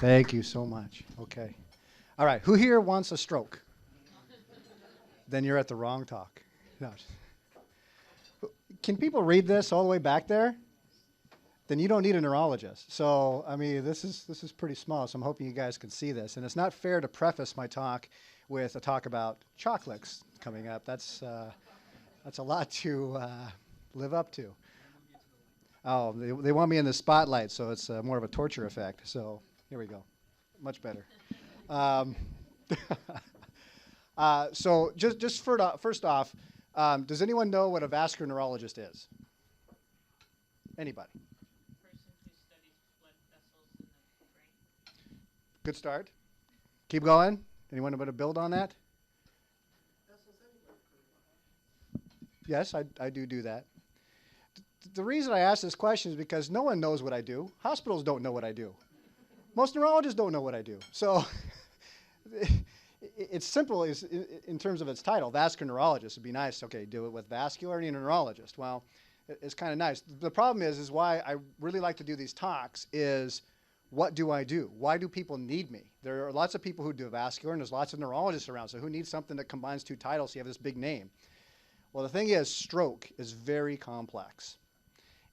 Thank you so much. Okay. All right. Who here wants a stroke? Then you're at the wrong talk. No. Can people read this all the way back there? Then you don't need a neurologist. So, I mean, this is pretty small, so I'm hoping you guys can see this. And it's not fair to preface my talk with a talk about chocolates coming up. That's a lot to live up to. Oh, they want me in the spotlight, so it's more of a torture effect. So here we go. Much better. So just first off, does anyone know what a vascular neurologist is? Anybody? Person who studies blood vessels in the brain. Good start. Keep going. Anyone want to build on that? Yes, I do that. The reason I ask this question is because no one knows what I do. Hospitals don't know what I do. Most neurologists don't know what I do. So it's simple in terms of its title, vascular neurologist. It'd be nice, okay, do it with vascular and a neurologist. Well, it's kind of nice. The problem is why I really like to do these talks is what do I do? Why do people need me? There are lots of people who do vascular and there's lots of neurologists around. So who needs something that combines two titles so you have this big name? Well, the thing is stroke is very complex.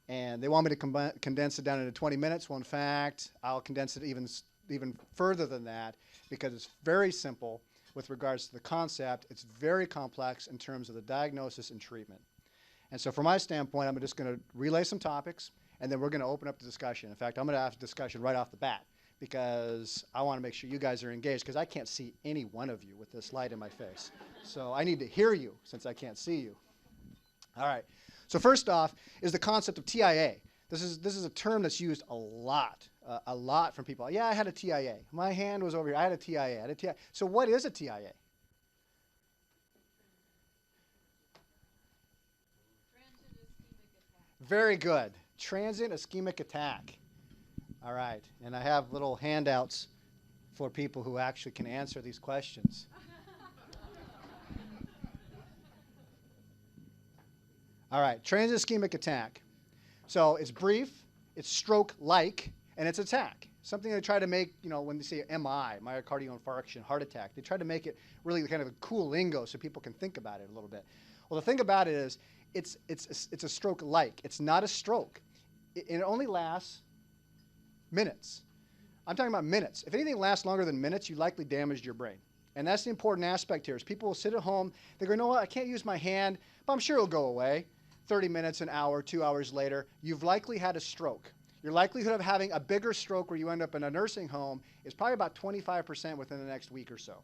And they want me to condense it down into 20 minutes. Well, in fact, I'll condense it even further than that because it's very simple with regards to the concept. It's very complex in terms of the diagnosis and treatment. And so from my standpoint, I'm just going to relay some topics, and then we're going to open up the discussion. In fact, I'm going to have a discussion right off the bat because I want to make sure you guys are engaged because I can't see any one of you with this light in my face. So I need to hear you since I can't see you. All right. So first off is the concept of TIA. This is a term that's used a lot from people. Yeah, I had a TIA. My hand was over here. I had a TIA. I had a TIA. So what is a TIA? Very good. Transient ischemic attack. All right. And I have little handouts for people who actually can answer these questions. All right. Transient ischemic attack. So it's brief, it's stroke-like, and it's attack. Something they try to make, when they say MI, myocardial infarction, heart attack, they try to make it really kind of a cool lingo so people can think about it a little bit. Well, the thing about it is it's a stroke-like. It's not a stroke. It only lasts minutes. I'm talking about minutes. If anything lasts longer than minutes, you likely damaged your brain. And that's the important aspect here is people will sit at home, they go, you know what, I can't use my hand, but I'm sure it'll go away. 30 minutes, an hour, 2 hours later, you've likely had a stroke. Your likelihood of having a bigger stroke where you end up in a nursing home is probably about 25% within the next week or so.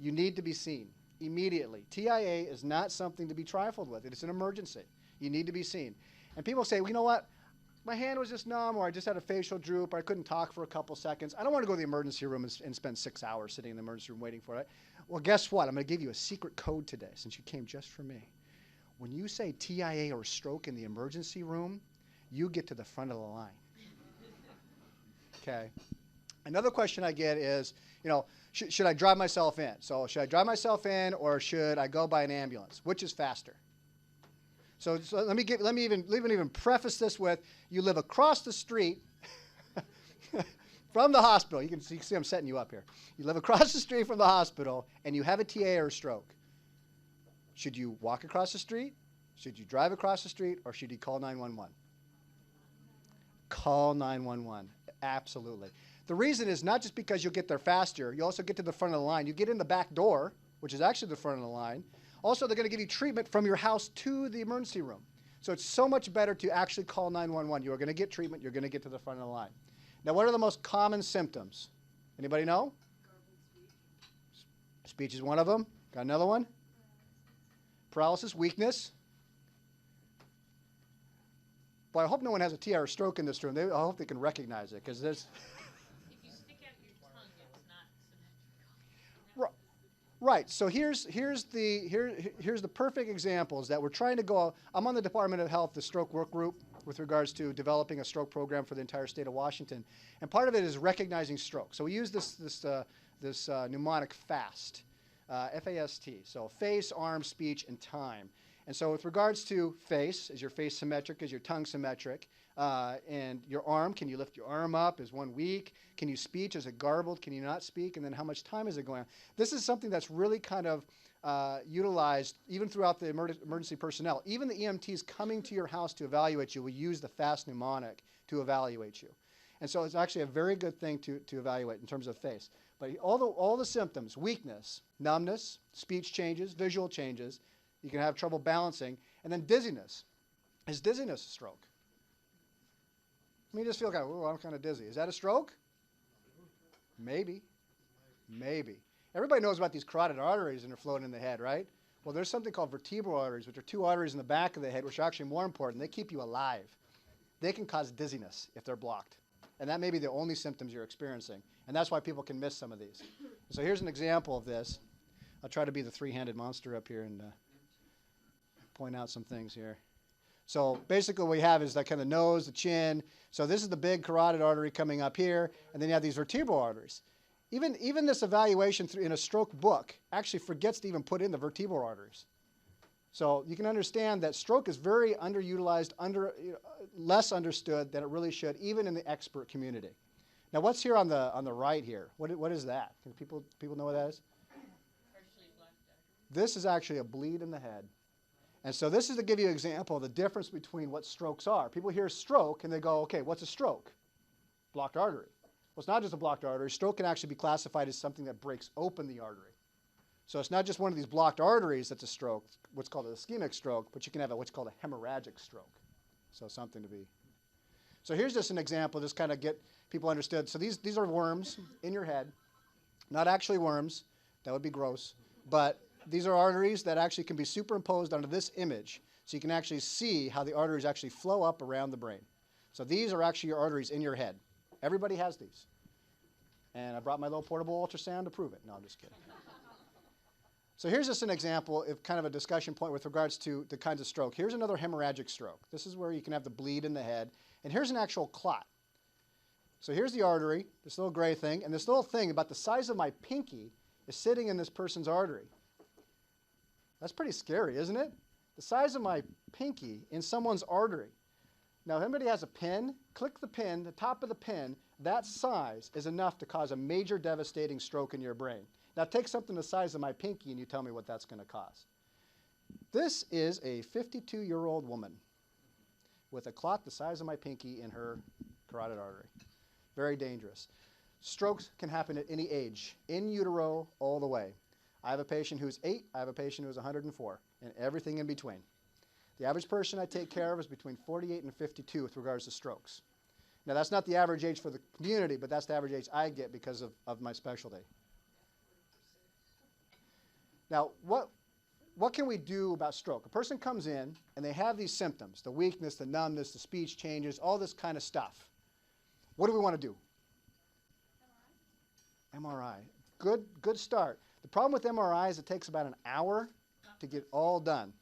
You need to be seen immediately. TIA is not something to be trifled with. It's an emergency. You need to be seen. And people say, well, you know what? My hand was just numb, or I just had a facial droop, or I couldn't talk for a couple seconds. I don't want to go to the emergency room and spend 6 hours sitting in the emergency room waiting for it. Well, guess what? I'm going to give you a secret code today since you came just for me. When you say TIA or stroke in the emergency room, you get to the front of the line. Okay. Another question I get is, should I drive myself in? So should I drive myself in or should I go by an ambulance? Which is faster? So let me even preface this with, you live across the street from the hospital. You can see I'm setting you up here. You live across the street from the hospital and you have a TIA or a stroke. Should you walk across the street? Should you drive across the street? Or should you call 911? Call 911. Absolutely. The reason is not just because you'll get there faster. You also get to the front of the line. You get in the back door, which is actually the front of the line. Also, they're going to give you treatment from your house to the emergency room. So it's so much better to actually call 911. You are going to get treatment. You're going to get to the front of the line. Now, what are the most common symptoms? Anybody know? Speech is one of them. Got another one? Paralysis, weakness. Boy, I hope no one has a TIA or stroke in this room. I hope they can recognize it because there's. If you stick out your tongue, it's not symmetrical. Right. So here's the perfect examples that we're trying to go. I'm on the Department of Health, the stroke work group, with regards to developing a stroke program for the entire state of Washington, and part of it is recognizing stroke. So we use this mnemonic FAST. FAST, so face, arm, speech, and time. And so with regards to face, is your face symmetric? Is your tongue symmetric? And your arm, can you lift your arm up? Is one weak? Can you speak? Is it garbled? Can you not speak? And then how much time is it going on? This is something that's really kind of utilized even throughout the emergency personnel. Even the EMTs coming to your house to evaluate you will use the fast mnemonic to evaluate you. And so it's actually a very good thing to evaluate in terms of face. But all the symptoms, weakness, numbness, speech changes, visual changes, you can have trouble balancing, and then dizziness. Is dizziness a stroke? I mean, you just feel kind of, oh, I'm kind of dizzy. Is that a stroke? Maybe. Maybe. Everybody knows about these carotid arteries and they're floating in the head, right? Well, there's something called vertebral arteries, which are two arteries in the back of the head, which are actually more important. They keep you alive. They can cause dizziness if they're blocked. And that may be the only symptoms you're experiencing. And that's why people can miss some of these. So here's an example of this. I'll try to be the three-handed monster up here and point out some things here. So basically what we have is that kind of nose, the chin. So this is the big carotid artery coming up here. And then you have these vertebral arteries. Even this evaluation in a stroke book actually forgets to even put in the vertebral arteries. So you can understand that stroke is very underutilized, less understood than it really should, even in the expert community. Now, what's here on the right here? What is that? Can people know what that is? Partially blocked artery. This is actually a bleed in the head. And so this is to give you an example of the difference between what strokes are. People hear stroke and they go, okay, what's a stroke? Blocked artery. Well, it's not just a blocked artery. Stroke can actually be classified as something that breaks open the artery. So it's not just one of these blocked arteries that's a stroke, what's called an ischemic stroke, but you can have what's called a hemorrhagic stroke. So something to be. So here's just an example, just kind of get people understood. So these are worms in your head, not actually worms. That would be gross. But these are arteries that actually can be superimposed onto this image. So you can actually see how the arteries actually flow up around the brain. So these are actually your arteries in your head. Everybody has these. And I brought my little portable ultrasound to prove it. No, I'm just kidding. So here's just an example of kind of a discussion point with regards to the kinds of stroke. Here's another hemorrhagic stroke. This is where you can have the bleed in the head. And here's an actual clot. So here's the artery, this little gray thing, and this little thing about the size of my pinky is sitting in this person's artery. That's pretty scary, isn't it? The size of my pinky in someone's artery. Now, if anybody has a pin, click the pin, the top of the pin, that size is enough to cause a major devastating stroke in your brain. Now, take something the size of my pinky and you tell me what that's going to cause. This is a 52-year-old woman with a clot the size of my pinky in her carotid artery. Very dangerous. Strokes can happen at any age, in utero all the way. I have a patient who's 8, I have a patient who's 104, and everything in between. The average person I take care of is between 48 and 52 with regards to strokes. Now, that's not the average age for the community, but that's the average age I get because of my specialty. Now, what can we do about stroke? A person comes in and they have these symptoms, the weakness, the numbness, the speech changes, all this kind of stuff. What do we want to do? MRI. Good start. The problem with MRI is it takes about an hour to get all done.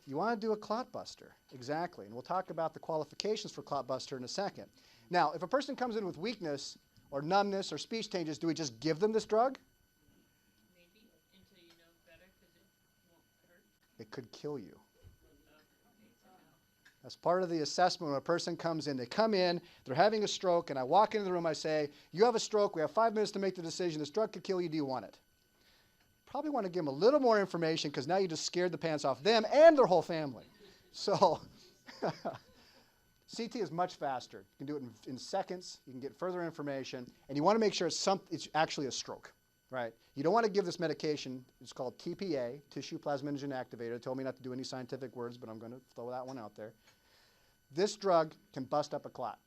You want to do a clot buster, exactly. And we'll talk about the qualifications for clot buster in a second. Now, if a person comes in with weakness or numbness or speech changes, do we just give them this drug? Maybe until you know better, because it won't hurt. It could kill you. Okay, so no. That's part of the assessment when a person comes in. They come in, they're having a stroke, and I walk into the room, I say, you have a stroke, we have 5 minutes to make the decision, this drug could kill you, do you want it? Probably want to give them a little more information because now you just scared the pants off them and their whole family. So CT is much faster. You can do it in seconds. You can get further information. And you want to make sure it's actually a stroke, right? You don't want to give this medication. It's called TPA, tissue plasminogen activator. They told me not to do any scientific words, but I'm going to throw that one out there. This drug can bust up a clot.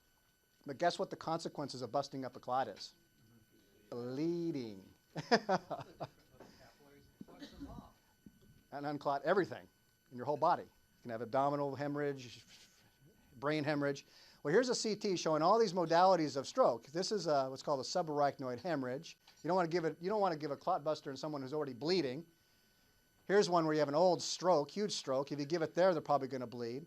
But guess what the consequences of busting up a clot is? Bleeding. And unclot everything in your whole body. You can have abdominal hemorrhage, brain hemorrhage. Well, here's a CT showing all these modalities of stroke. This is what's called a subarachnoid hemorrhage. You don't want to give a clot buster in someone who's already bleeding. Here's one where you have an old stroke, huge stroke. If you give it there, they're probably going to bleed.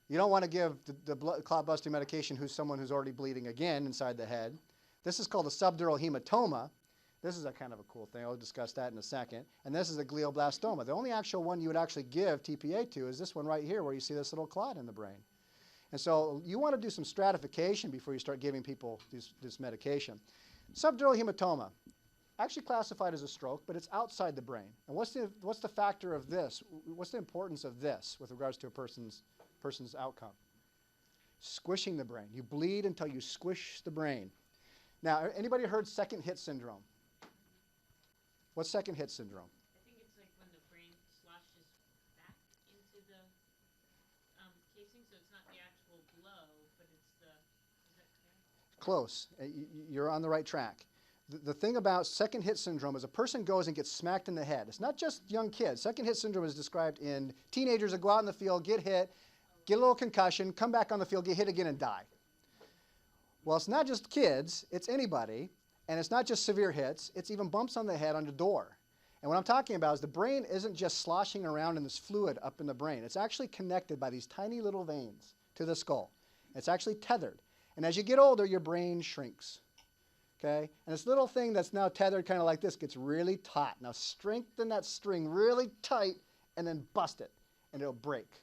You don't want to give the clot busting medication who's someone who's already bleeding again inside the head. This is called a subdural hematoma. This is a kind of a cool thing. I'll discuss that in a second. And this is a glioblastoma. The only actual one you would actually give TPA to is this one right here where you see this little clot in the brain. And so you want to do some stratification before you start giving people this medication. Subdural hematoma, actually classified as a stroke, but it's outside the brain. And what's the factor of this? What's the importance of this with regards to a person's outcome? Squishing the brain. You bleed until you squish the brain. Now, anybody heard second hit syndrome? What's second hit syndrome? I think it's like when the brain sloshes back into the casing, so it's not the actual blow, but it's the, is that correct? Close. You're on the right track. The thing about second hit syndrome is a person goes and gets smacked in the head. It's not just young kids. Second hit syndrome is described in teenagers that go out in the field, get hit, get a little concussion, come back on the field, get hit again, and die. Well, it's not just kids, it's anybody, and it's not just severe hits, it's even bumps on the head on the door. And what I'm talking about is the brain isn't just sloshing around in this fluid up in the brain. It's actually connected by these tiny little veins to the skull. It's actually tethered. And as you get older, your brain shrinks. Okay? And this little thing that's now tethered kind of like this gets really taut. Now strengthen that string really tight and then bust it, and it'll break.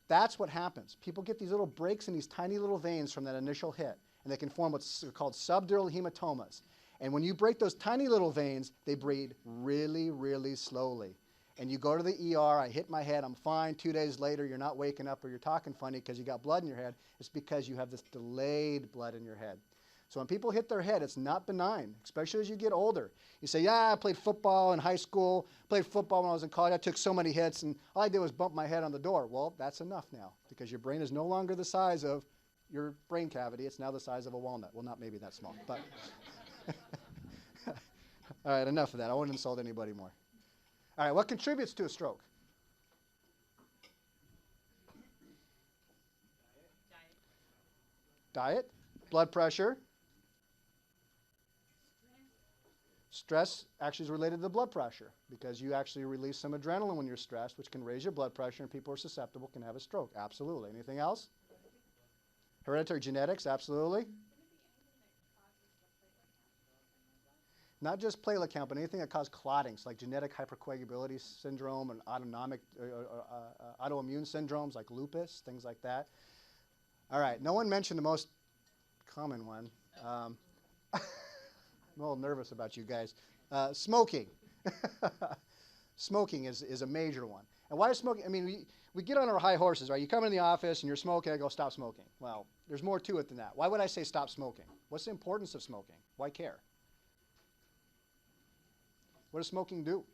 That's what happens. People get these little breaks in these tiny little veins from that initial hit, and they can form what's called subdural hematomas. And when you break those tiny little veins, they bleed really, really slowly. And you go to the ER, I hit my head, I'm fine. 2 days later, you're not waking up or you're talking funny because you got blood in your head. It's because you have this delayed blood in your head. So when people hit their head, it's not benign, especially as you get older. You say, yeah, I played football in high school, played football when I was in college, I took so many hits, and all I did was bump my head on the door. Well, that's enough now, because your brain is no longer the size of your brain cavity. It's now the size of a walnut. Well, not maybe that small, but... All right, enough of that. I won't insult anybody more. All right, what contributes to a stroke? Diet, blood pressure. Stress actually is related to the blood pressure because you actually release some adrenaline when you're stressed, which can raise your blood pressure, and people who are susceptible can have a stroke. Absolutely. Anything else? Hereditary genetics, absolutely. Not just platelet count, but anything that causes clotting, so like genetic hypercoagulability syndrome and autonomic, autoimmune syndromes like lupus, things like that. All right, no one mentioned the most common one. I'm a little nervous about you guys. Smoking. Smoking is a major one. And why is smoking? I mean, we get on our high horses, right? You come in the office and you're smoking, I go, stop smoking. Well, there's more to it than that. Why would I say stop smoking? What's the importance of smoking? Why care? What does smoking do?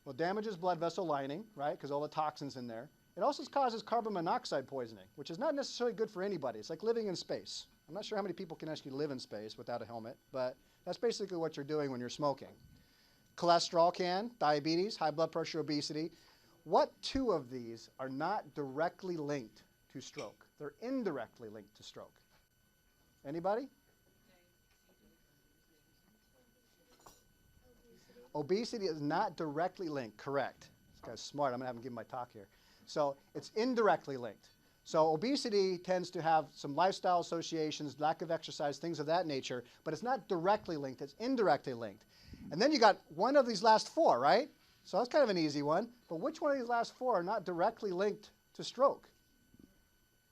Well, it damages blood vessel lining, right, because all the toxins in there. It also causes carbon monoxide poisoning, which is not necessarily good for anybody. It's like living in space. I'm not sure how many people can actually live in space without a helmet, but that's basically what you're doing when you're smoking. Cholesterol can, diabetes, high blood pressure, obesity. What two of these are not directly linked to stroke? They're indirectly linked to stroke. Anybody? Obesity is not directly linked, correct. This guy's smart. I'm going to have him give my talk here. So it's indirectly linked. So obesity tends to have some lifestyle associations, lack of exercise, things of that nature, but it's not directly linked. It's indirectly linked. And then you got one of these last four, right? So that's kind of an easy one. But which one of these last four are not directly linked to stroke?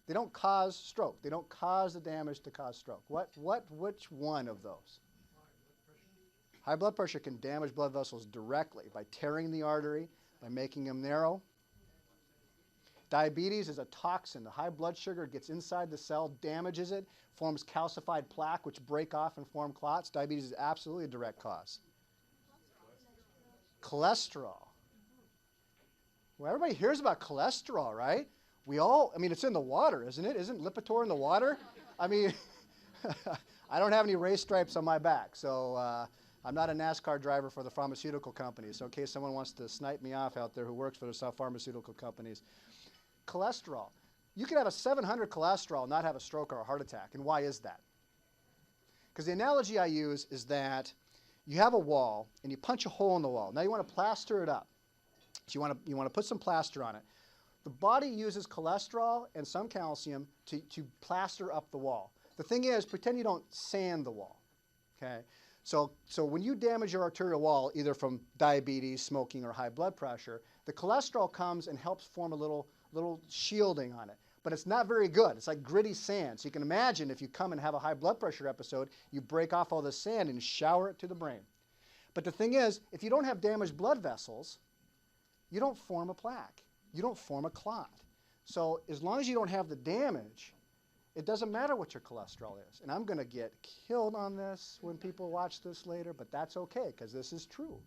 They don't cause stroke. They don't cause the damage to cause stroke. Which one of those? High blood pressure can damage blood vessels directly by tearing the artery, by making them narrow. Diabetes is a toxin. The high blood sugar gets inside the cell, damages it, forms calcified plaque, which break off and form clots. Diabetes is absolutely a direct cause. Cholesterol. Well, everybody hears about cholesterol, right? We all, I mean, it's in the water, isn't it? Isn't Lipitor in the water? I mean, I don't have any race stripes on my back, so I'm not a NASCAR driver for the pharmaceutical companies. So in case someone wants to snipe me off out there who works for the pharmaceutical companies. Cholesterol. You could have a 700 cholesterol and not have a stroke or a heart attack. And why is that? Because the analogy I use is that you have a wall and you punch a hole in the wall. Now you want to plaster it up. So you want to put some plaster on it. The body uses cholesterol and some calcium to plaster up the wall. The thing is, pretend you don't sand the wall. Okay, so when you damage your arterial wall, either from diabetes, smoking, or high blood pressure, the cholesterol comes and helps form a little shielding on it. But it's not very good. It's like gritty sand. So you can imagine if you come and have a high blood pressure episode, you break off all the sand and shower it to the brain. But the thing is, if you don't have damaged blood vessels, you don't form a plaque. You don't form a clot. So as long as you don't have the damage, it doesn't matter what your cholesterol is. And I'm going to get killed on this when people watch this later, but that's okay because this is true.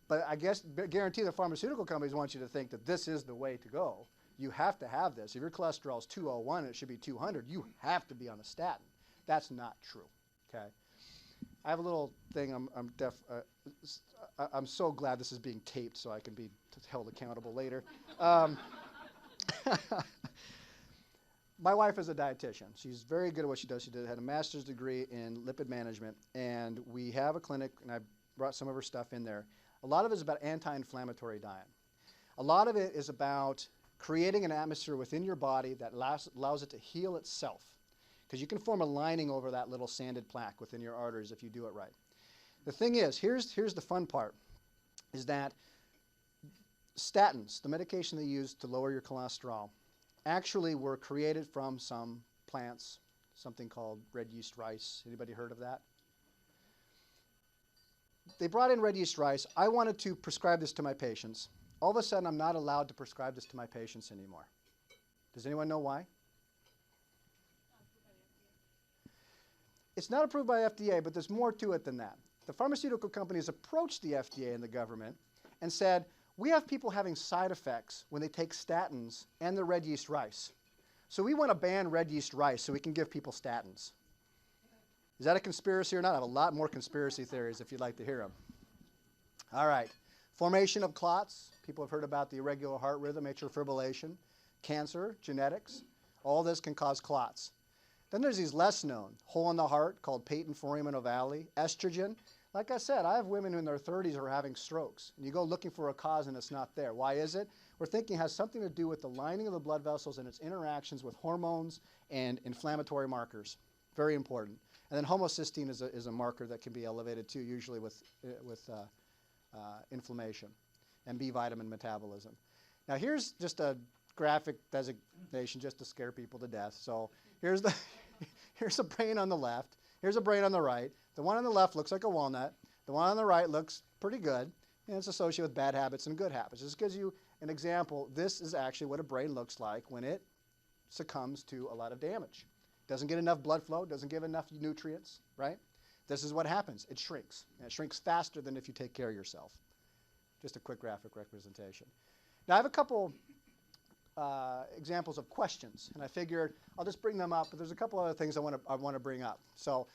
But I guess guarantee the pharmaceutical companies want you to think that this is the way to go. You have to have this. If your cholesterol is 201 and it should be 200, you have to be on a statin. That's not true. Okay. I have a little thing. I'm so glad this is being taped so I can be held accountable later. My wife is a dietitian. She's very good at what she does. She had a master's degree in lipid management, and we have a clinic, and I brought some of her stuff in there. A lot of it is about anti-inflammatory diet. A lot of it is about creating an atmosphere within your body that allows it to heal itself, because you can form a lining over that little sanded plaque within your arteries if you do it right. The thing is, here's the fun part, is that statins, the medication they use to lower your cholesterol, actually were created from some plants, something called red yeast rice. Anybody heard of that? They brought in red yeast rice. I wanted to prescribe this to my patients. All of a sudden, I'm not allowed to prescribe this to my patients anymore. Does anyone know why? It's not approved by FDA, but there's more to it than that. The pharmaceutical companies approached the FDA and the government and said, we have people having side effects when they take statins and the red yeast rice. So we want to ban red yeast rice so we can give people statins. Is that a conspiracy or not? I have a lot more conspiracy theories if you'd like to hear them. All right. Formation of clots. People have heard about the irregular heart rhythm, atrial fibrillation, cancer, genetics. All this can cause clots. Then there's these less known. Hole in the heart called patent foramen ovale, estrogen. Like I said, I have women who in their 30s who are having strokes. And you go looking for a cause and it's not there. Why is it? We're thinking it has something to do with the lining of the blood vessels and its interactions with hormones and inflammatory markers. Very important. And then homocysteine is a marker that can be elevated too, usually with inflammation and B vitamin metabolism. Now here's just a graphic designation just to scare people to death. So here's a brain on the left. Here's a brain on the right. The one on the left looks like a walnut. The one on the right looks pretty good, and it's associated with bad habits and good habits. This gives you an example. This is actually what a brain looks like when it succumbs to a lot of damage. Doesn't get enough blood flow, doesn't give enough nutrients, right? This is what happens. It shrinks. And it shrinks faster than if you take care of yourself. Just a quick graphic representation. Now, I have a couple examples of questions, and I figured I'll just bring them up, but there's a couple other things I want to bring up. So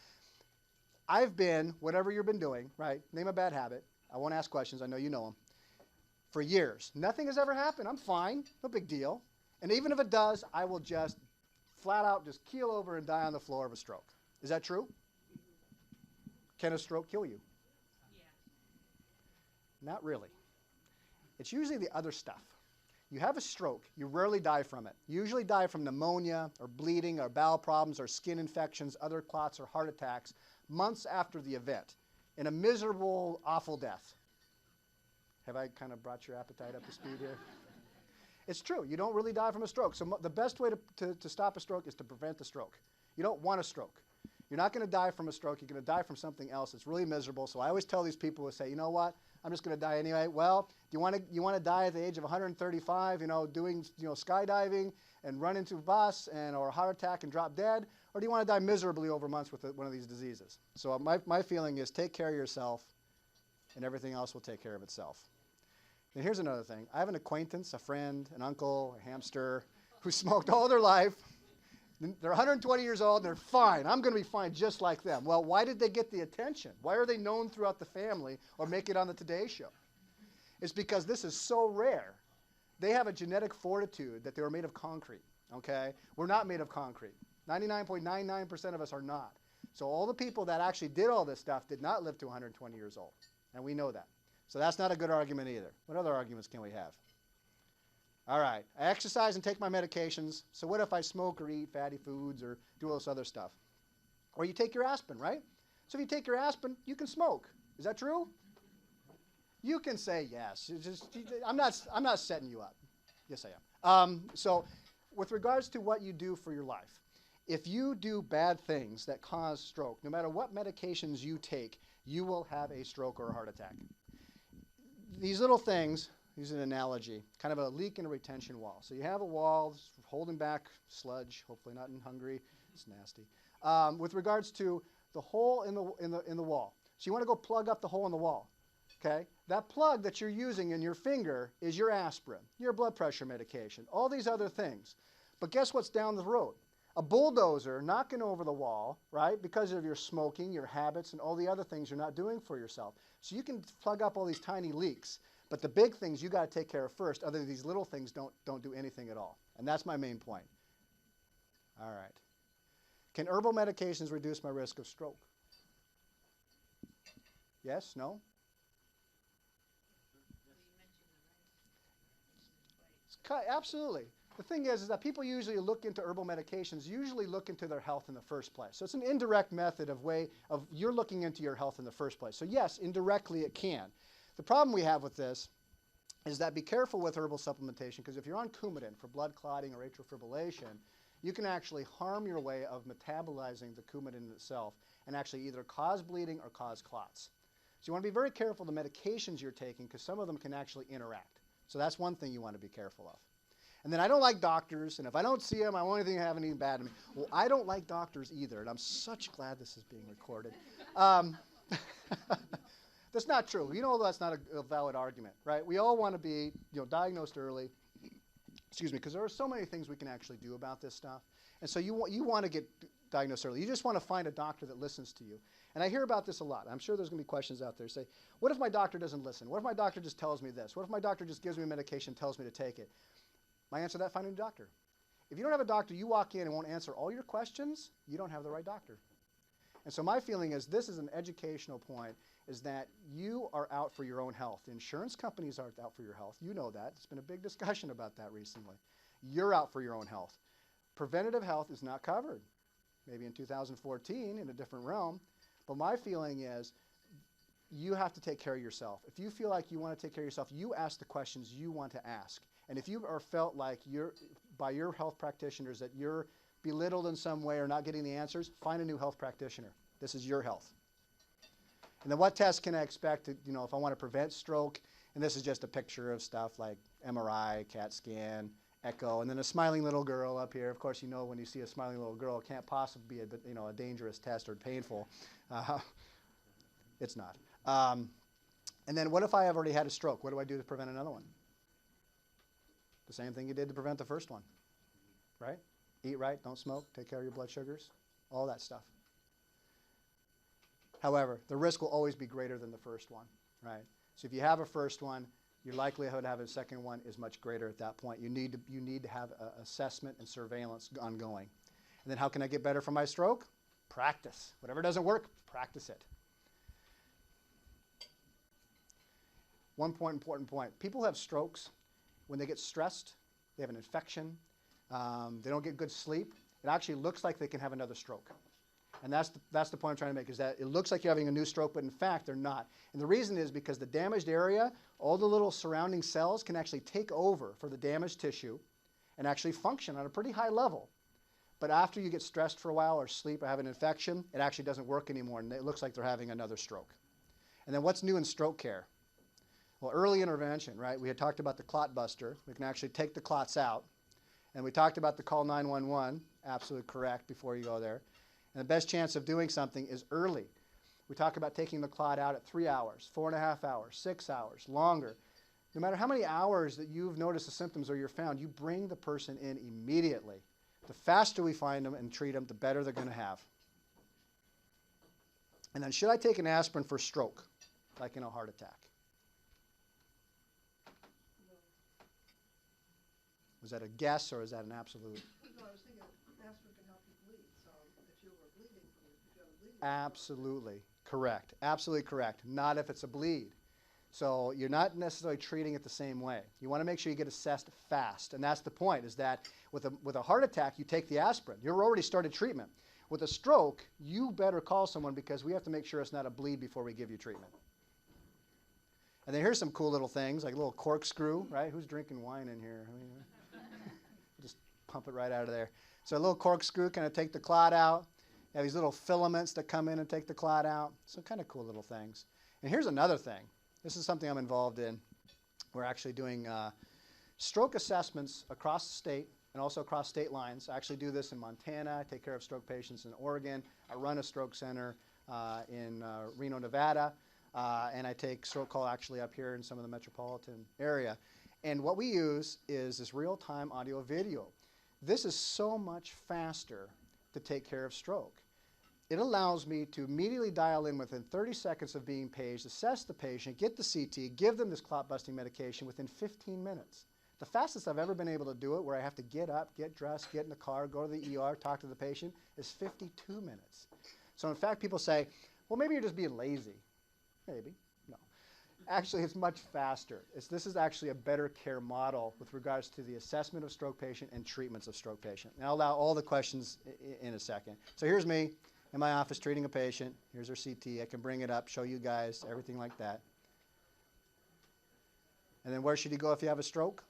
I've been, whatever you've been doing, right, name a bad habit. I won't ask questions. I know you know them. For years. Nothing has ever happened. I'm fine. No big deal. And even if it does, I will just flat out just keel over and die on the floor of a stroke. Is that true? Can a stroke kill you? Yeah. Not really. It's usually the other stuff. You have a stroke, you rarely die from it. You usually die from pneumonia or bleeding or bowel problems or skin infections, other clots or heart attacks months after the event in a miserable, awful death. Have I kind of brought your appetite up to speed here? It's true. You don't really die from a stroke. So the best way to stop a stroke is to prevent the stroke. You don't want a stroke. You're not going to die from a stroke. You're going to die from something else. It's really miserable. So I always tell these people who say, you know what? I'm just going to die anyway. Well, do you want to die at the age of 135, doing skydiving and run into a bus or a heart attack and drop dead? Or do you want to die miserably over months with one of these diseases? So my feeling is take care of yourself and everything else will take care of itself. And here's another thing. I have an acquaintance, a friend, an uncle, a hamster, who smoked all their life. They're 120 years old, and they're fine. I'm going to be fine just like them. Well, why did they get the attention? Why are they known throughout the family or make it on the Today Show? It's because this is so rare. They have a genetic fortitude that they were made of concrete, okay? We're not made of concrete. 99.99% of us are not. So all the people that actually did all this stuff did not live to 120 years old, and we know that. So that's not a good argument either. What other arguments can we have? All right, I exercise and take my medications. So what if I smoke or eat fatty foods or do all this other stuff? Or you take your aspirin, right? So if you take your aspirin, you can smoke. Is that true? You can say yes. I'm not setting you up. Yes, I am. So with regards to what you do for your life, if you do bad things that cause stroke, no matter what medications you take, you will have a stroke or a heart attack. These little things, use an analogy, kind of a leak in a retention wall. So you have a wall holding back sludge, hopefully not in Hungary, it's nasty. With regards to the hole in the wall. So you want to go plug up the hole in the wall. Okay? That plug that you're using in your finger is your aspirin, your blood pressure medication, all these other things. But guess what's down the road? A bulldozer knocking over the wall, right, because of your smoking, your habits, and all the other things you're not doing for yourself. So you can plug up all these tiny leaks, but the big things you got to take care of first. Other than these little things don't do anything at all. And that's my main point. All right. Can herbal medications reduce my risk of stroke? Yes? No? Absolutely. The thing is that people usually look into herbal medications, usually look into their health in the first place. So it's an indirect method of you're looking into your health in the first place. So yes, indirectly it can. The problem we have with this is that be careful with herbal supplementation, because if you're on Coumadin for blood clotting or atrial fibrillation, you can actually harm your way of metabolizing the Coumadin itself and actually either cause bleeding or cause clots. So you want to be very careful of the medications you're taking, because some of them can actually interact. So that's one thing you want to be careful of. And then I don't like doctors, and if I don't see them, I won't have anything bad to me. Well, I don't like doctors either, and I'm such glad this is being recorded. That's not true. You know that's not a valid argument, right? We all want to be diagnosed early, because there are so many things we can actually do about this stuff. And so you want to get diagnosed early. You just want to find a doctor that listens to you. And I hear about this a lot. I'm sure there's going to be questions out there. Say, what if my doctor doesn't listen? What if my doctor just tells me this? What if my doctor just gives me a medication and tells me to take it? My answer to that, find a new doctor. If you don't have a doctor, you walk in and won't answer all your questions, you don't have the right doctor. And so my feeling is this is an educational point, is that you are out for your own health. The insurance companies aren't out for your health. You know that. There's been a big discussion about that recently. You're out for your own health. Preventative health is not covered. Maybe in 2014 in a different realm. But my feeling is you have to take care of yourself. If you feel like you want to take care of yourself, you ask the questions you want to ask. And if you are felt like by your health practitioners that you're belittled in some way or not getting the answers, find a new health practitioner. This is your health. And then what tests can I expect to, if I want to prevent stroke? And this is just a picture of stuff like MRI, CAT scan, echo, and then a smiling little girl up here. Of course, when you see a smiling little girl, it can't possibly be a dangerous test or painful. It's not. And then what if I have already had a stroke? What do I do to prevent another one? The same thing you did to prevent the first one, right? Eat right, don't smoke, take care of your blood sugars, all that stuff. However, the risk will always be greater than the first one, right? So if you have a first one, your likelihood of having a second one is much greater at that point. You need to have assessment and surveillance ongoing. And then how can I get better from my stroke? Practice. Whatever doesn't work, practice it. One important point. People have strokes when they get stressed, they have an infection, they don't get good sleep. It actually looks like they can have another stroke. And that's the point I'm trying to make, is that it looks like you're having a new stroke, but in fact, they're not. And the reason is because the damaged area, all the little surrounding cells can actually take over for the damaged tissue and actually function on a pretty high level. But after you get stressed for a while or sleep or have an infection, it actually doesn't work anymore, and it looks like they're having another stroke. And then what's new in stroke care? Well, early intervention, right? We had talked about the clot buster. We can actually take the clots out. And we talked about the call 911, absolutely correct before you go there. And the best chance of doing something is early. We talk about taking the clot out at 3 hours, 4.5 hours, 6 hours, longer. No matter how many hours that you've noticed the symptoms or you're found, you bring the person in immediately. The faster we find them and treat them, the better they're going to have. And then should I take an aspirin for stroke, like in a heart attack? Was that a guess or is that an absolute? No, I was thinking aspirin can help you bleed. So if you were bleeding, if you have a bleeding. Absolutely correct. Absolutely correct. Not if it's a bleed. So you're not necessarily treating it the same way. You want to make sure you get assessed fast. And that's the point, is that with a heart attack, you take the aspirin. You've already started treatment. With a stroke, you better call someone because we have to make sure it's not a bleed before we give you treatment. And then here's some cool little things, like a little corkscrew, right? Who's drinking wine in here? I mean, just pump it right out of there. So a little corkscrew, kind of take the clot out. You have these little filaments that come in and take the clot out. So kind of cool little things. And here's another thing. This is something I'm involved in. We're actually doing stroke assessments across the state and also across state lines. I actually do this in Montana. I take care of stroke patients in Oregon. I run a stroke center in Reno, Nevada. And I take stroke call actually up here in some of the metropolitan area. And what we use is this real-time audio video. This is so much faster to take care of stroke. It allows me to immediately dial in within 30 seconds of being paged, assess the patient, get the CT, give them this clot-busting medication within 15 minutes. The fastest I've ever been able to do it, where I have to get up, get dressed, get in the car, go to the ER, talk to the patient, is 52 minutes. So in fact, people say, well, maybe you're just being lazy. Maybe. No. Actually, it's much faster. This is actually a better care model with regards to the assessment of stroke patient and treatments of stroke patient. And I'll allow all the questions in a second. So here's me in my office treating a patient. Here's our CT. I can bring it up, show you guys, everything like that. And then where should you go if you have a stroke?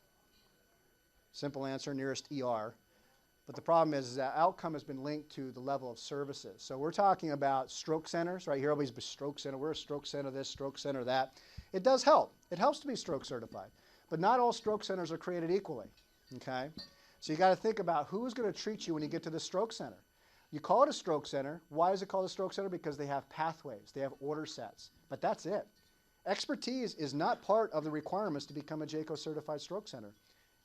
Simple answer, nearest ER. But the problem is that outcome has been linked to the level of services. So we're talking about stroke centers, right? Here always be stroke center. We're a stroke center this, stroke center that. It does help. It helps to be stroke certified. But not all stroke centers are created equally, okay? So you got to think about who's going to treat you when you get to the stroke center. You call it a stroke center. Why is it called a stroke center? Because they have pathways. They have order sets. But that's it. Expertise is not part of the requirements to become a JACO certified stroke center.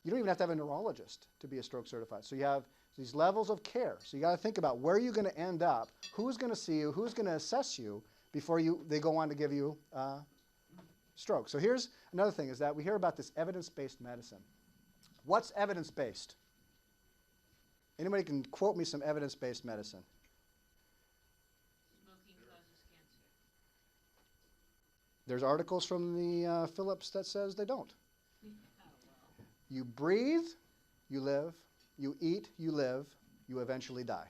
You don't even have to have a neurologist to be a stroke certified. So you have these levels of care. So you got to think about where you're going to end up, who's going to see you, who's going to assess you before they go on to give you stroke. So here's another thing is that we hear about this evidence-based medicine. What's evidence-based? Anybody can quote me some evidence-based medicine? Smoking causes cancer. There's articles from the Phillips that says they don't. You breathe, you live. You eat, you live, you eventually die.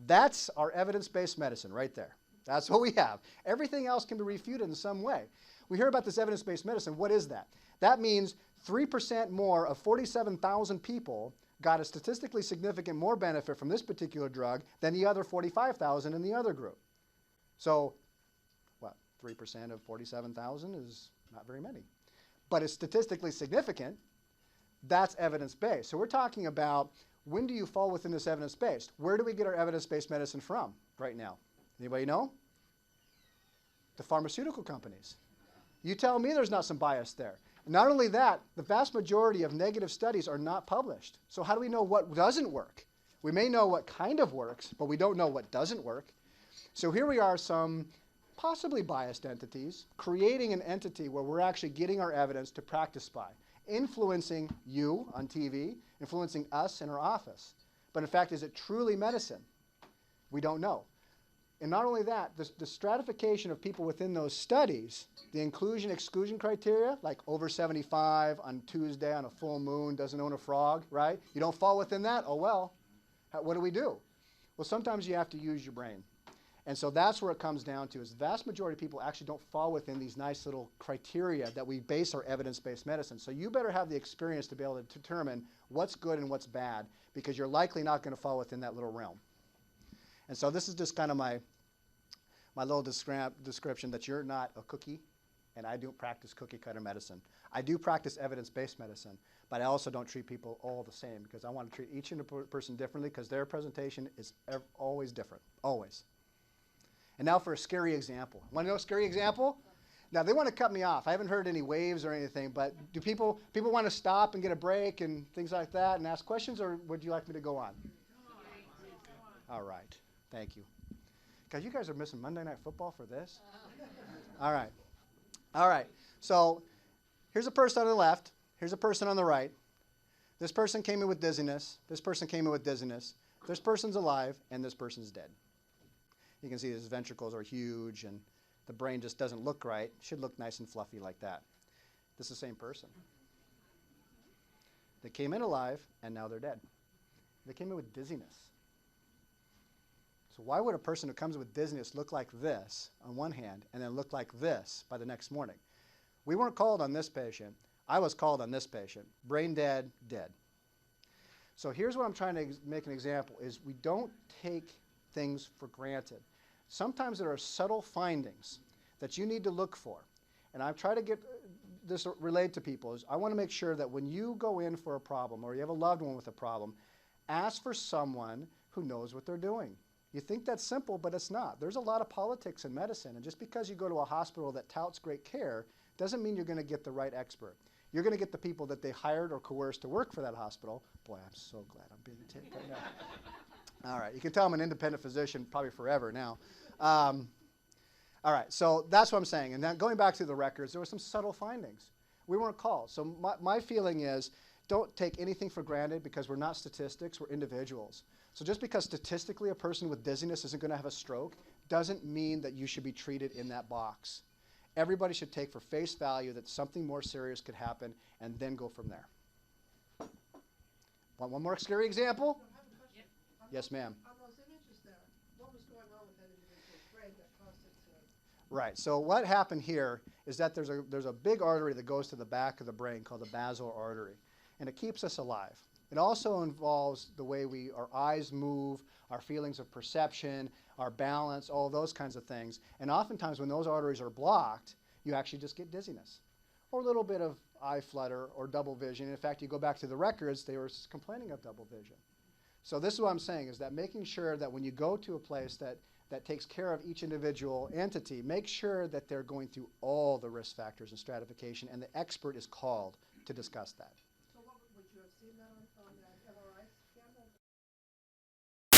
That's our evidence-based medicine right there. That's what we have. Everything else can be refuted in some way. We hear about this evidence-based medicine. What is that? That means 3% more of 47,000 people got a statistically significant more benefit from this particular drug than the other 45,000 in the other group. So, what, 3% of 47,000 is not very many. But it's statistically significant. That's evidence-based. So we're talking about when do you fall within this evidence-based? Where do we get our evidence-based medicine from right now? Anybody know? The pharmaceutical companies. You tell me there's not some bias there. Not only that, the vast majority of negative studies are not published. So how do we know what doesn't work? We may know what kind of works, but we don't know what doesn't work. So here we are, some possibly biased entities, creating an entity where we're actually getting our evidence to practice by, influencing you on TV, influencing us in our office. But in fact, is it truly medicine? We don't know. And not only that, the stratification of people within those studies, the inclusion-exclusion criteria, like over 75 on Tuesday on a full moon, doesn't own a frog, right? You don't fall within that? Oh, well. What do? Well, sometimes you have to use your brain. And so that's where it comes down to, is the vast majority of people actually don't fall within these nice little criteria that we base our evidence-based medicine. So you better have the experience to be able to determine what's good and what's bad, because you're likely not going to fall within that little realm. And so this is just kind of my little description that you're not a cookie, and I don't practice cookie-cutter medicine. I do practice evidence-based medicine, but I also don't treat people all the same, because I want to treat each person differently, because their presentation is always different, always. And now for a scary example. Want to know a scary example? Now, they want to cut me off. I haven't heard any waves or anything, but do people want to stop and get a break and things like that and ask questions, or would you like me to go on? All right. Thank you. Guys, you guys are missing Monday Night Football for this? All right. All right. So here's a person on the left. Here's a person on the right. This person came in with dizziness. This person came in with dizziness. This person's alive, and this person's dead. You can see his ventricles are huge, and the brain just doesn't look right. It should look nice and fluffy like that. This is the same person. They came in alive, and now they're dead. They came in with dizziness. So why would a person who comes with dizziness look like this on one hand and then look like this by the next morning? We weren't called on this patient. I was called on this patient. Brain dead, dead. So here's what I'm trying to make an example, is we don't take things for granted. Sometimes there are subtle findings that you need to look for. And I've tried to get this relayed to people, is I want to make sure that when you go in for a problem or you have a loved one with a problem, ask for someone who knows what they're doing. You think that's simple, but it's not. There's a lot of politics in medicine, and just because you go to a hospital that touts great care doesn't mean you're going to get the right expert. You're going to get the people that they hired or coerced to work for that hospital. Boy, I'm so glad I'm being taped right now. All right, you can tell I'm an independent physician probably forever now. All right, so that's what I'm saying. And then going back to the records, there were some subtle findings. We weren't called. So my feeling is, don't take anything for granted, because we're not statistics, we're individuals. So just because statistically a person with dizziness isn't going to have a stroke doesn't mean that you should be treated in that box. Everybody should take for face value that something more serious could happen and then go from there. Want one more scary example? I have a question. On Yes, those- ma'am. On those images there, what was going on with that individual's brain that caused it to? Right, so what happened here is that there's a big artery that goes to the back of the brain called the basilar artery, and it keeps us alive. It also involves the way our eyes move, our feelings of perception, our balance, all those kinds of things. And oftentimes when those arteries are blocked, you actually just get dizziness or a little bit of eye flutter or double vision. In fact, you go back to the records, they were complaining of double vision. So this is what I'm saying, is that making sure that when you go to a place that takes care of each individual entity, make sure that they're going through all the risk factors and stratification, and the expert is called to discuss that. So what would you have seen that on that MRI scan?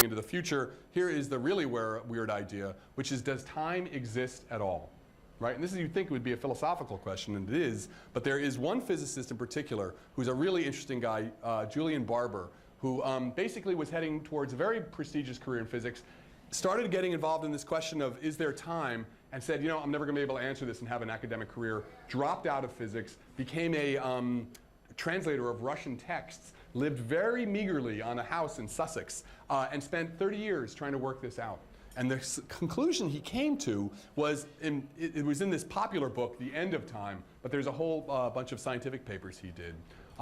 Into the future, here is the really weird idea, which is, does time exist at all? Right? And this is, you'd think it would be a philosophical question, and it is, but there is one physicist in particular who's a really interesting guy, Julian Barber, who basically was heading towards a very prestigious career in physics, started getting involved in this question of, is there time, and said, you know, I'm never going to be able to answer this and have an academic career, dropped out of physics, became a translator of Russian texts, lived very meagerly on a house in Sussex, and spent 30 years trying to work this out. And the conclusion he came to was, it was in this popular book, The End of Time, but there's a whole bunch of scientific papers he did.